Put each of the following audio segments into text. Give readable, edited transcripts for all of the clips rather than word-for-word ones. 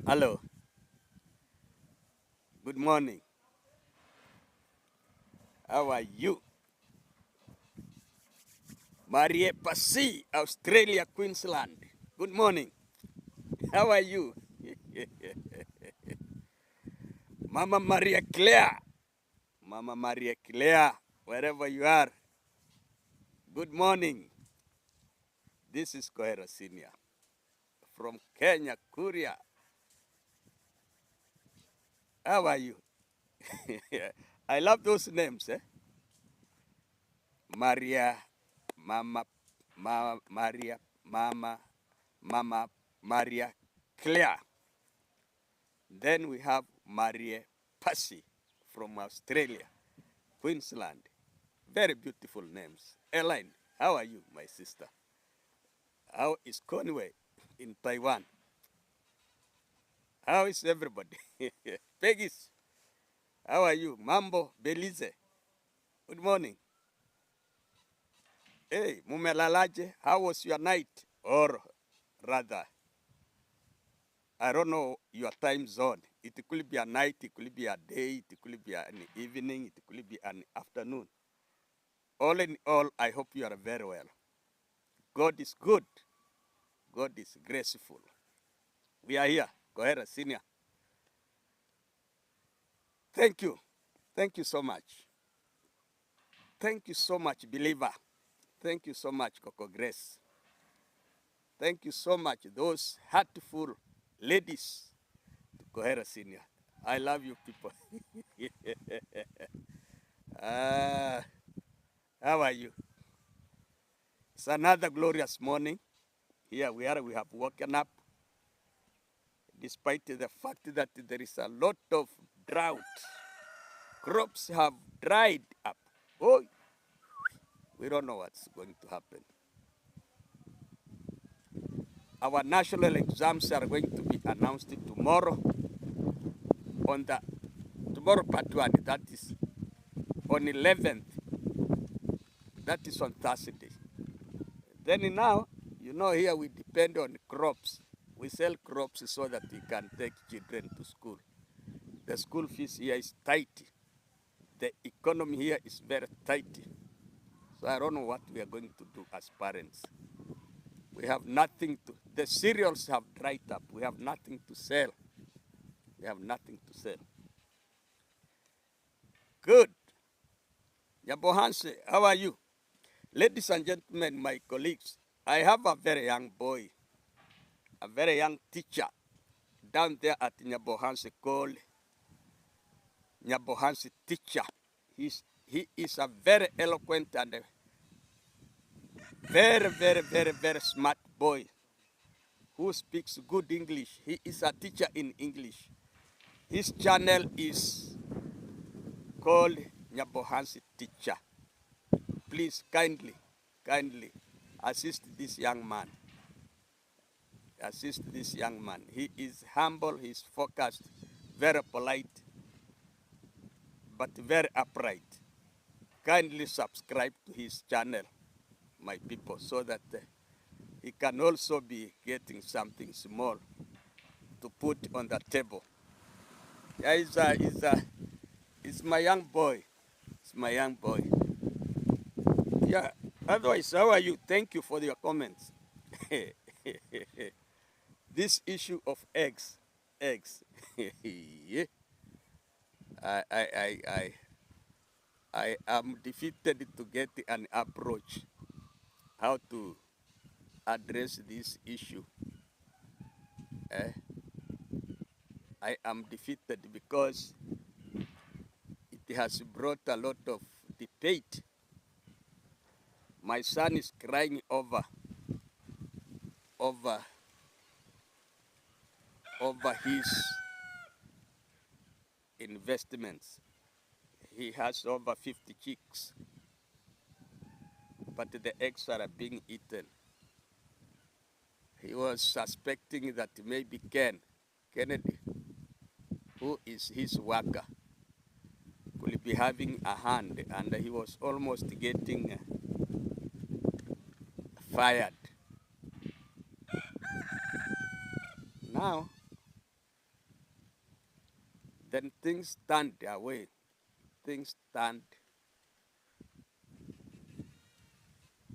Hello. Good morning. How are you? Marie Pasi, Australia, Queensland. Good morning. How are you? Mama Maria Claire. Mama Maria Claire, wherever you are. Good morning. This is Kohera Senior from Kenya, Kuria. How are you? I love those names, eh? Maria, Maria, Mama Maria Claire. Then we have Marie Pasi from Australia, Queensland. Very beautiful names. Elaine, how are you, my sister? How is Conway in Taiwan? How is everybody? Peggy's, how are you? Mambo, Belize. Good morning. Hey, Mumelalaje, how was your night? Or rather, I don't know your time zone. It could be a night, it could be a day, it could be an evening, it could be an afternoon. All in all, I hope you are very well. God is good. God is graceful. We are here. Kohera Senior. Thank you. Thank you so much. Thank you so much, believer. Thank you so much, Coco Grace. Thank you so much, those heartful ladies to Kohera Senior. I love you people. uh, how are you? It's another glorious morning. Here we are. We have woken up despite the fact that there is a lot of drought. Crops have dried up. Oh, we don't know what's going to happen. Our national exams are going to be announced tomorrow on the tomorrow part 1, that is on 11th, that is on Thursday. Then now, you know, here we depend on crops. We sell crops so that we can take children to school. The school fees here is tight. The economy here is very tight. So I don't know what we are going to do as parents. We have nothing to, the cereals have dried up. We have nothing to sell. We have nothing to sell. Good. Yabohanse, how are you? Ladies and gentlemen, my colleagues, I have a very young boy, a very young teacher down there at Nyabohanse called Nyabohanse teacher. He is a very eloquent and a very smart boy who speaks good English. He is a teacher in English. His channel is called Nyabohanse Teacher. Please kindly assist this young man. Assist this young man. He is humble, he is focused, very polite, but very upright. Kindly subscribe to his channel, my people, so that he can also be getting something small to put on the table. Yeah, he's my young boy. It's my young boy. Yeah, otherwise, how are you? Thank you for your comments. This issue of eggs. I am defeated to get an approach how to address this issue. I am defeated because it has brought a lot of debate. My son is crying over his investments. He has over 50 chicks, but the eggs are being eaten. He was suspecting that maybe Kennedy, who is his worker, could be having a hand, and he was almost getting fired. now, then things turned their way. Things turned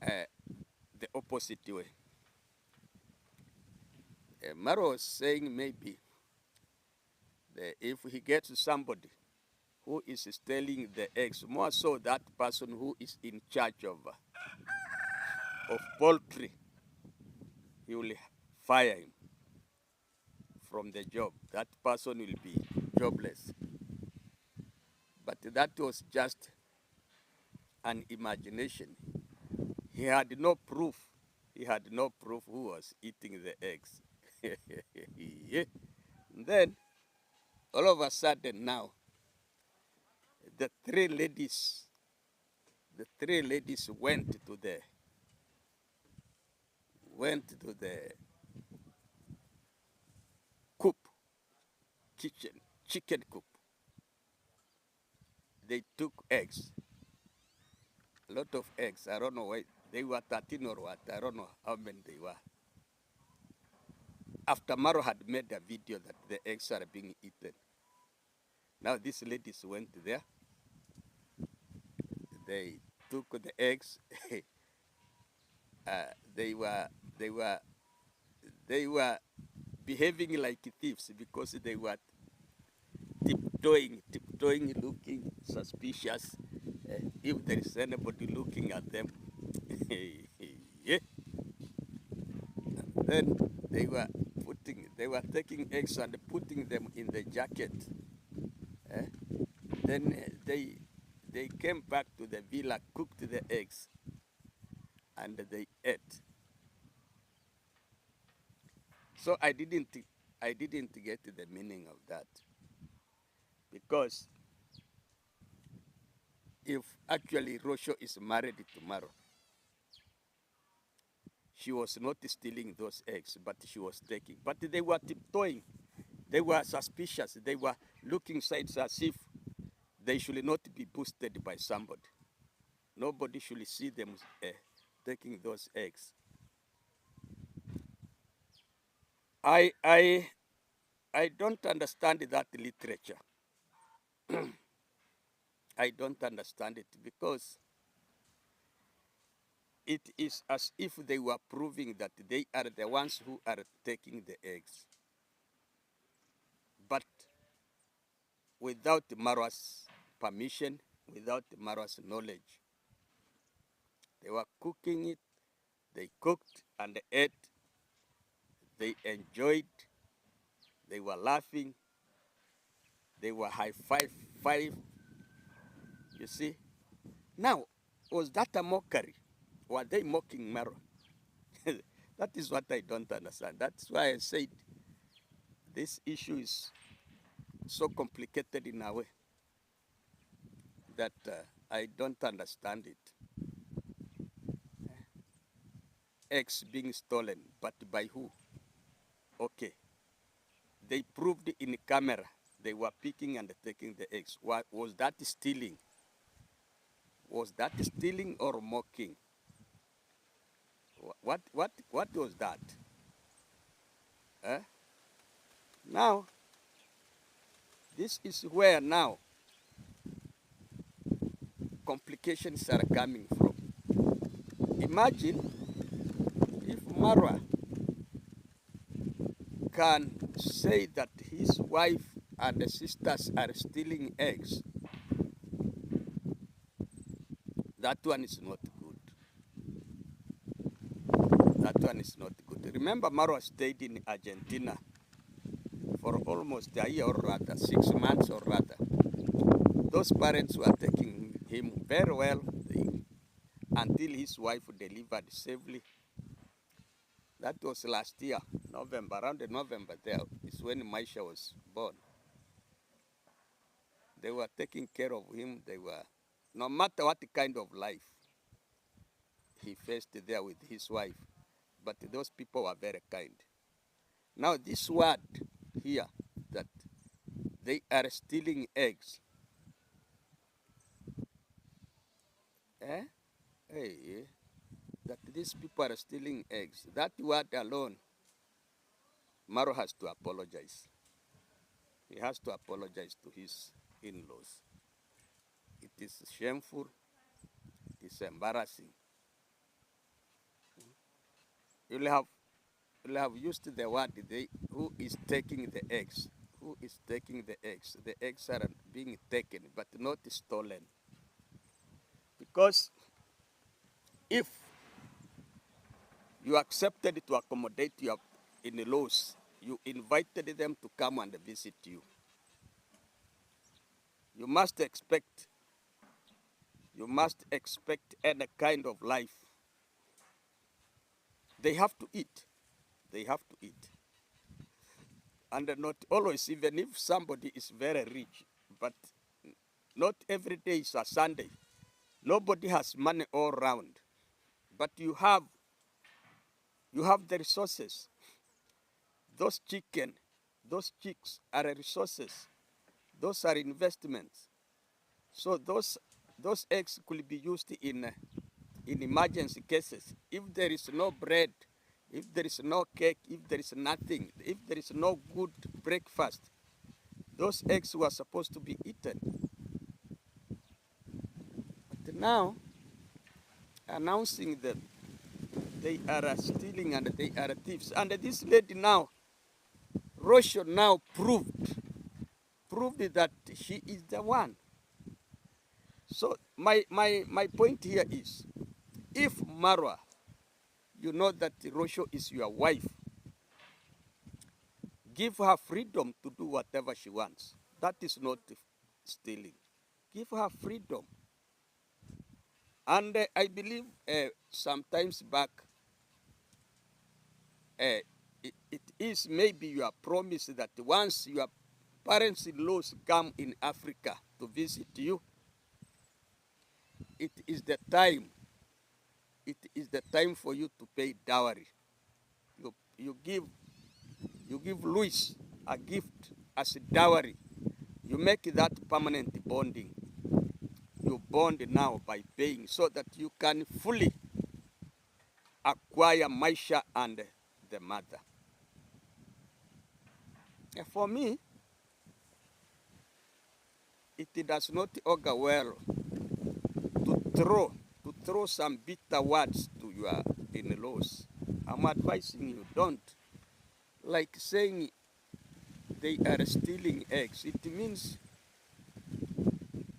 the opposite way. Maro was saying maybe if he gets somebody who is stealing the eggs, more so that person who is in charge of poultry, he will fire him from the job. That person will be jobless. But that was just an imagination. He had no proof. He had no proof who was eating the eggs. Yeah. Then, all of a sudden now, the three ladies went to the coop, chicken coop. They took eggs, a lot of eggs. I don't know why they were 13 or what. I don't know how many they were. After Maro had made a video that the eggs are being eaten, now these ladies went there. They took the eggs. They were behaving like thieves because they were tiptoeing, looking suspicious. If there is anybody looking at them, yeah. Then they were taking eggs and putting them in the jacket. Then they came back to the villa, cooked the eggs, and they ate. So I didn't get the meaning of that, because if actually Rosho is married tomorrow, she was not stealing those eggs, but she was taking. But they were tiptoeing. They were suspicious. They were looking sides as if they should not be boosted by somebody. Nobody should see them taking those eggs. I don't understand that literature. I don't understand it, because it is as if they were proving that they are the ones who are taking the eggs. But without Marwa's permission, without Marwa's knowledge, they were cooking it, they cooked and ate, they enjoyed, they were laughing, they were five. You see? Now, was that a mockery? Were they mocking Marwa? That is what I don't understand. That's why I said this issue is so complicated in a way that I don't understand it. Eggs being stolen, but by who? Okay. They proved in camera they were picking and taking the eggs. Was that stealing? Was that stealing or mocking? What was that? Now, this is where now complications are coming from. Imagine if Marwa can say that his wife and the sisters are stealing eggs. That one is not good. That one is not good. Remember, Marwa stayed in Argentina for almost a year, or rather 6 months, or rather. Those parents were taking him very well until his wife delivered safely. That was last year, November, around November there is when Maisha was born. They were taking care of him. They were, no matter what kind of life he faced there with his wife, but those people were very kind. Now this word here, that they are stealing eggs. Hey, that these people are stealing eggs. That word alone Maro has to apologize. He has to apologize to his in-laws. It is shameful. It is embarrassing. You'll have used the word who is taking the eggs. Who is taking the eggs? The eggs are being taken, but not stolen. Because if you accepted to accommodate your in-laws, you invited them to come and visit you. You must expect any kind of life. They have to eat. They have to eat. And not always, even if somebody is very rich, but not every day is a Sunday. Nobody has money all around, but you have the resources. Those chicks are resources. Those are investments. So those eggs could be used in emergency cases. If there is no bread, if there is no cake, if there is nothing, if there is no good breakfast, those eggs were supposed to be eaten. But now, announcing that they are stealing and they are thieves. And this lady now, Rosho now proved that she is the one. So my point here is, if Marwa, you know that Rosho is your wife, give her freedom to do whatever she wants. That is not stealing. Give her freedom. And I believe sometimes back, it is maybe your promise that once your parents-in-laws come in Africa to visit you, it is the time for you to pay dowry. You give Louis a gift as a dowry. You make that permanent bonding. You bond now by paying so that you can fully acquire Maisha and the mother. For me, it does not augur well to throw some bitter words to your in-laws. I'm advising you, don't. Like saying they are stealing eggs. It means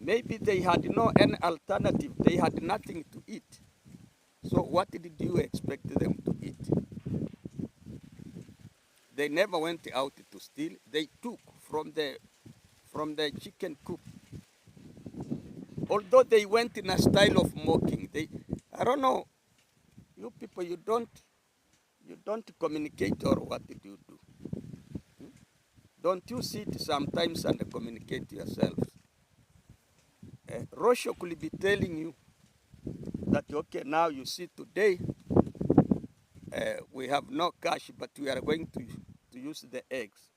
maybe they had no any alternative. They had nothing to eat. So what did you expect them to eat? They never went out to steal. They took from the chicken coop. Although they went in a style of mocking, I don't know, you people, you don't communicate, or what did you do? Don't you sit sometimes and communicate yourselves? Rosho could be telling you that, okay, now you see today we have no cash, but we are going to use the eggs.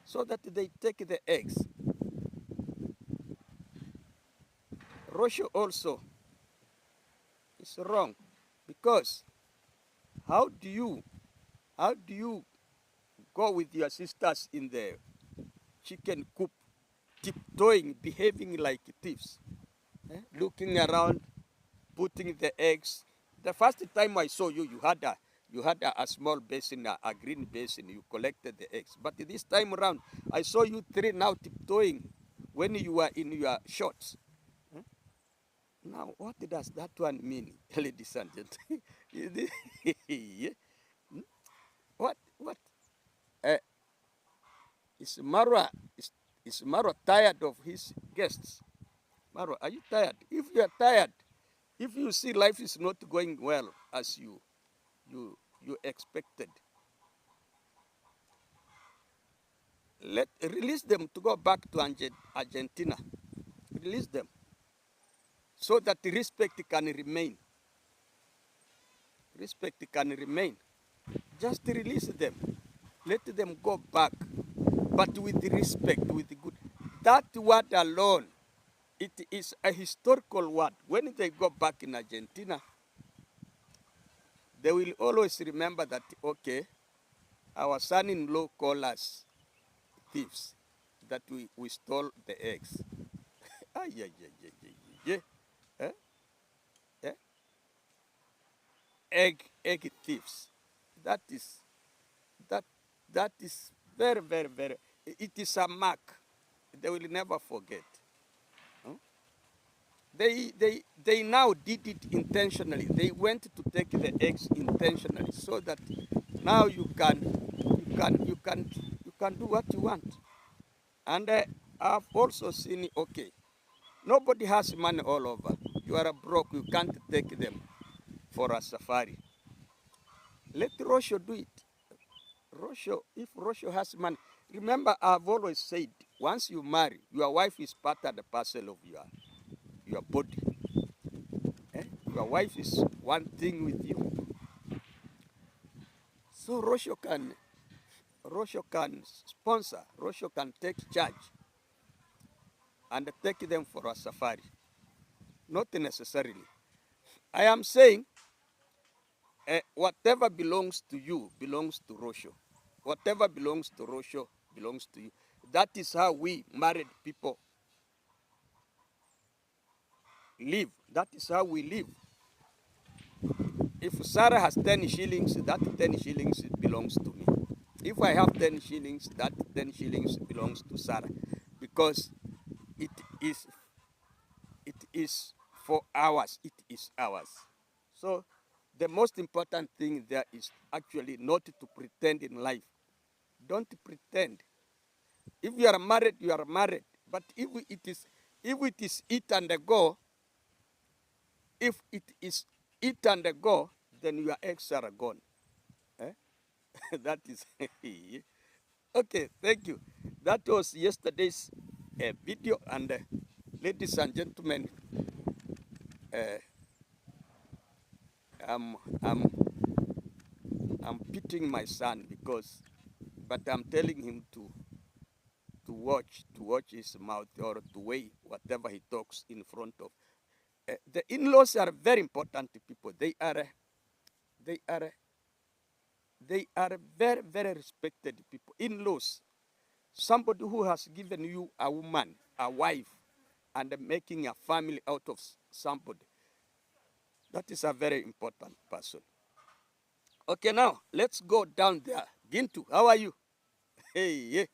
So that they take the eggs. Rosho also is wrong, because how do you go with your sisters in the chicken coop, tiptoeing, behaving like thieves, looking around, putting the eggs? The first time I saw you, you had a small basin, a green basin. You collected the eggs. But this time around, I saw you three now tiptoeing when you were in your shorts. Now, what does that one mean, ladies and gentlemen? What? Is Marwa tired of his guests? Marwa, are you tired? If you are tired, if you see life is not going well as you expected, release them to go back to Argentina. Release them so that the respect can remain. Respect can remain. Just release them. Let them go back, but with respect, with good. That word alone, it is a historical word. When they go back in Argentina, they will always remember that, okay, Our son-in-law called us thieves, that we stole the eggs. Ay, ay, ay, ay, ay, ay. Eh? Eh? Egg thieves. That is that that is very, very, very. It is a mark. They will never forget. Huh? They now did it intentionally. They went to take the eggs intentionally, so that now you can do what you want. And I've also seen, okay, nobody has money all over. You are broke. You can't take them for a safari. Let Rosho do it. Rosho, if Rosho has money, remember I've always said, once you marry, your wife is part and parcel of your body. Eh? Your wife is one thing with you. So Rosho can sponsor, Rosho can take charge and take them for a safari. Not necessarily. I am saying whatever belongs to you belongs to Rosho. Whatever belongs to Rosho belongs to you. That is how we married people live. That is how we live. If Sarah has 10 shillings, that 10 shillings belongs to me. If I have 10 shillings, that 10 shillings belongs to Sarah. Because it is for ours. It is ours. So the most important thing there is actually not to pretend in life. Don't pretend. If you are married, you are married. But if it is eat and go, if it is eat and go, then your eggs are gone. Eh? That is okay. Thank you. That was yesterday's video, and ladies and gentlemen, uh, I'm I'm I'm pitying my son but I'm telling him to watch his mouth, or to weigh whatever he talks in front of. The in-laws are very important people. They are they are very, very respected people. In-laws, somebody who has given you a woman, a wife, and making a family out of somebody. That is a very important person. Okay, now let's go down there. Gintu, how are you? Hey, yeah.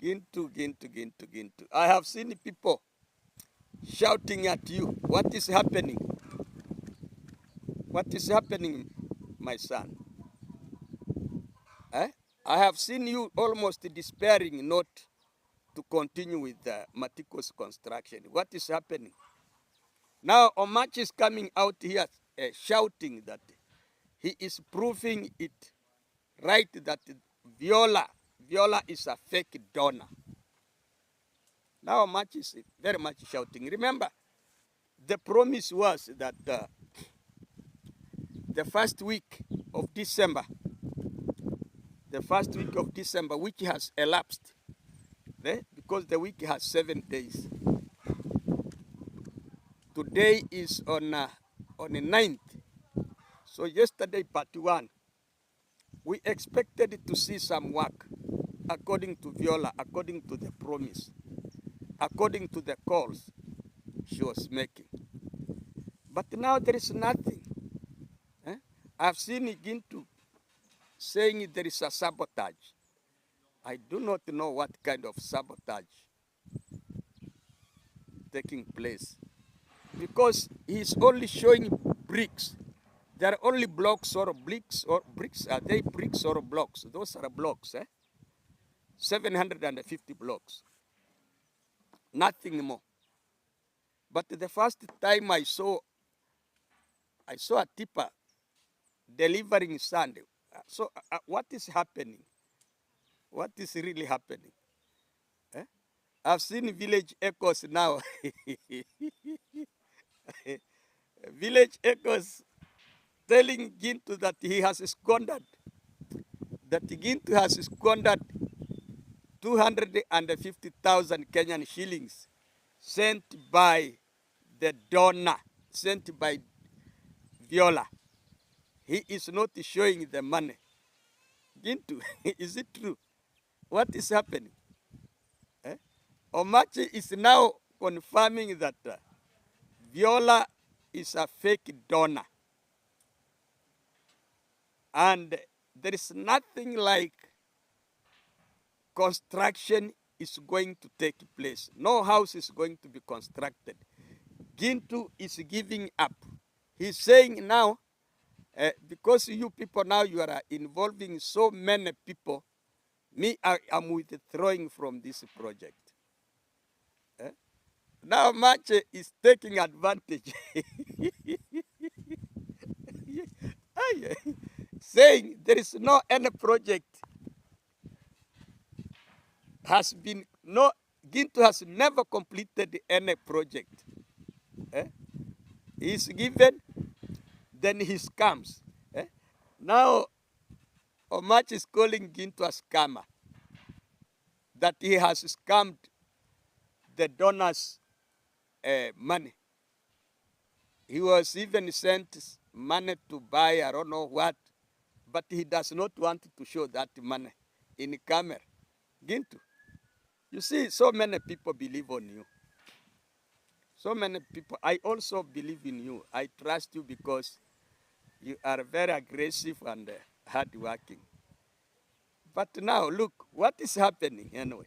Gintu. I have seen people shouting at you. What is happening? What is happening, my son? Eh? I have seen you almost despairing not to continue with the Matikos construction. What is happening? Now, Omach is coming out here shouting that he is proving it right that Viola is a fake donor. Now, Omach is very much shouting. Remember, the promise was that the first week of December, which has elapsed, because the week has 7 days. Today is on the 9th. So yesterday, part 1, we expected to see some work according to Viola, according to the promise, according to the calls she was making. But now there is nothing. I've seen Gintu saying there is a sabotage. I do not know what kind of sabotage taking place, because he's only showing bricks. There are only blocks or bricks Are they bricks or blocks? Those are blocks, 750 blocks. Nothing more. But the first time I saw a tipper delivering sand. So what is happening? What is really happening? I've seen village echoes now. Village echoes telling Gintu that he has squandered, 250,000 Kenyan shillings sent by the donor, sent by Viola. He is not showing the money. Gintu, is it true? What is happening? Eh? Omachi is now confirming that Viola is a fake donor. And there is nothing like construction is going to take place. No house is going to be constructed. Gintu is giving up. He's saying now, because you people now you are involving so many people, me, I am withdrawing from this project. Eh? Now Mache is taking advantage. Saying there is no any project has been, no, Gintu has never completed any project. Eh? He's given, then he scams. Eh? Now Omach is calling Gintu a scammer, that he has scammed the donors' money. He was even sent money to buy I don't know what, but he does not want to show that money in camera. Gintu, you see, so many people believe on you. So many people, I also believe in you. I trust you because you are very aggressive and hardworking. But now, look, what is happening anyway?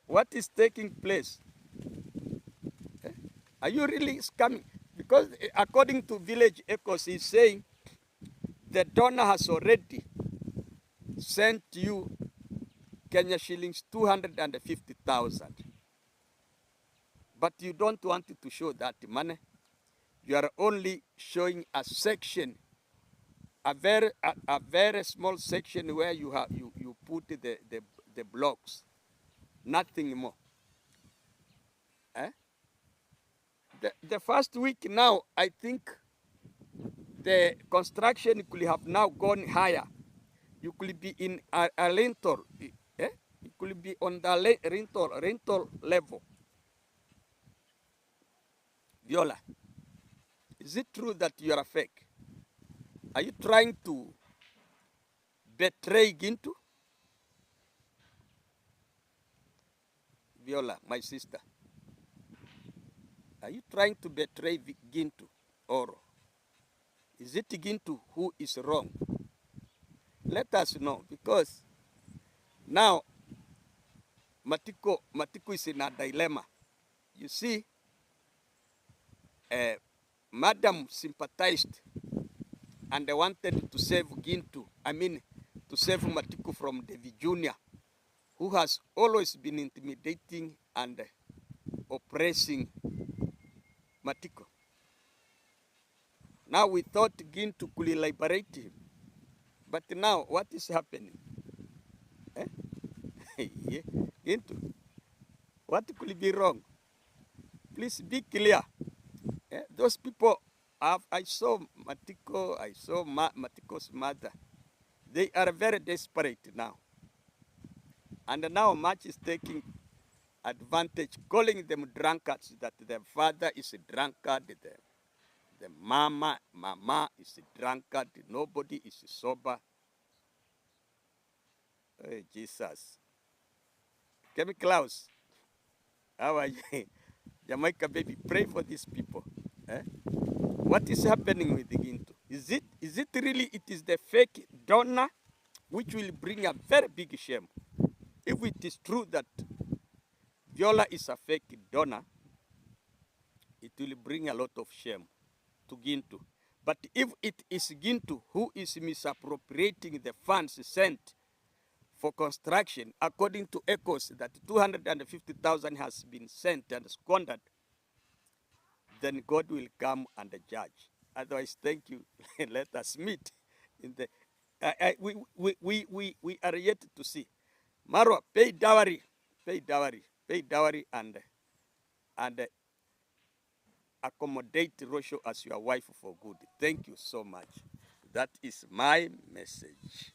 What is taking place? Are you really scamming? Because according to Village Echoes, he's saying the donor has already sent you Kenya shillings 250,000. But you don't want to show that money. You are only showing a section, a very small section where you have you put the blocks, nothing more. Eh? The first week now, I think the construction could have now gone higher. You could be in a rental, eh? You could be on the rental level. Viola, is it true that you are a fake? Are you trying to betray Gintu? Viola, my sister, are you trying to betray Gintu? Or is it Gintu who is wrong? Let us know, because now Matiko is in a dilemma. You see, Madam sympathized and they wanted to save Gintu, to save Matiko from David Jr., who has always been intimidating and oppressing Matiko. Now we thought Gintu could liberate him. But now, what is happening? Eh? Yeah. Gintu, what could be wrong? Please be clear. Those people, I saw Matiko, I saw Matiko's mother. They are very desperate now. And now Match is taking advantage, calling them drunkards, that their father is a drunkard, the mama is a drunkard, nobody is sober. Oh, Jesus. Kemi Klaus, how are you? Jamaica baby, pray for these people. Eh? What is happening with the Gintu? Is it really it is the fake donor which will bring a very big shame? If it is true that Viola is a fake donor, it will bring a lot of shame to Gintu. But if it is Gintu who is misappropriating the funds sent for construction, according to Echoes, that 250,000 has been sent and squandered, then God will come and judge. Otherwise, thank you. Let us meet in the. We are yet to see. Marwa, pay dowry, and accommodate Rosho as your wife for good. Thank you so much. That is my message.